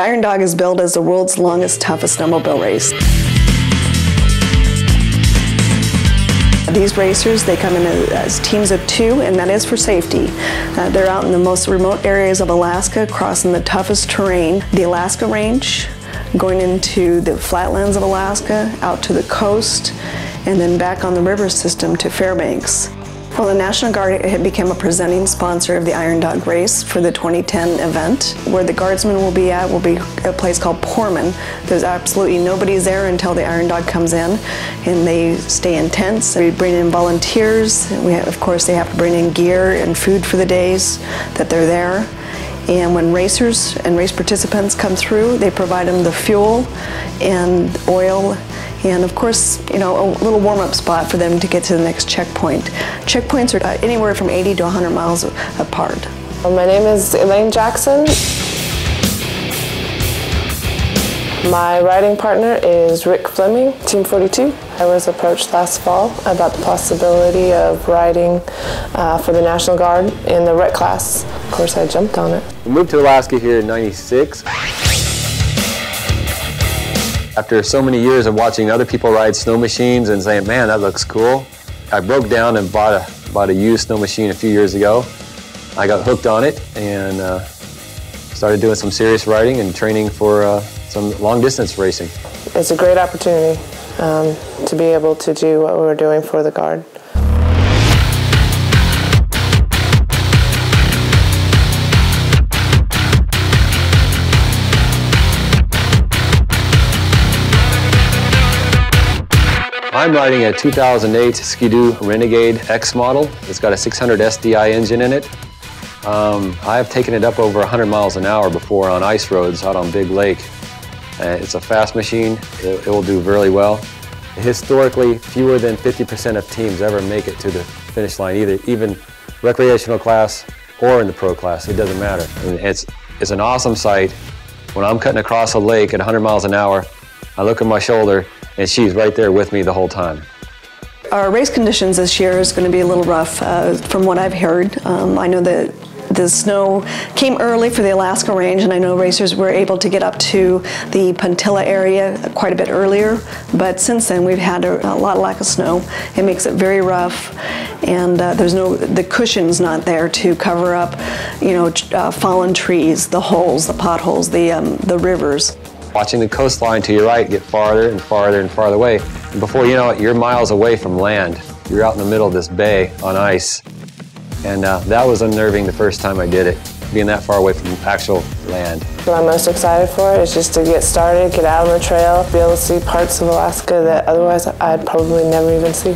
Iron Dog is billed as the world's longest, toughest snowmobile race. These racers, they come in as teams of 2, and that is for safety. They're out in the most remote areas of Alaska, crossing the toughest terrain, the Alaska Range, going into the flatlands of Alaska, out to the coast, and then back on the river system to Fairbanks. Well, the National Guard had become a presenting sponsor of the Iron Dog race for the 2010 event. Where the Guardsmen will be at will be a place called Portman. There's absolutely nobody there until the Iron Dog comes in, and they stay in tents. We bring in volunteers. Of course, they have to bring in gear and food for the days that they're there. And when racers and race participants come through, they provide them the fuel and oil, and of course, a little warm-up spot for them to get to the next checkpoint. Checkpoints are anywhere from 80 to 100 miles apart. My name is Elaine Jackson. My riding partner is Rick Fleming, Team 42. I was approached last fall about the possibility of riding for the National Guard in the rec class. Of course, I jumped on it. We moved to Alaska here in '96. After so many years of watching other people ride snow machines and saying, man, that looks cool, I broke down and bought a used snow machine a few years ago. I got hooked on it and started doing some serious riding and training for some long-distance racing. It's a great opportunity to be able to do what we're doing for the Guard. I'm riding a 2008 Ski-Doo Renegade X model. It's got a 600 SDI engine in it. I've taken it up over 100 miles an hour before on ice roads out on Big Lake. It's a fast machine. It will do really well. Historically, fewer than 50% of teams ever make it to the finish line, even recreational class or in the pro class. It doesn't matter. And it's an awesome sight. When I'm cutting across a lake at 100 miles an hour, I look at my shoulder and she's right there with me the whole time. Our race conditions this year is going to be a little rough from what I've heard. I know that the snow came early for the Alaska Range, and I know racers were able to get up to the Puntilla area quite a bit earlier, but since then we've had a lot of lack of snow. It makes it very rough, and the cushion's not there to cover up, fallen trees, the holes, the potholes, the rivers. Watching the coastline to your right get farther and farther and farther away. And before you know it, you're miles away from land. You're out in the middle of this bay on ice. And that was unnerving the first time I did it, being that far away from actual land. What I'm most excited for is just to get started, get out on the trail, be able to see parts of Alaska that otherwise I'd probably never even see.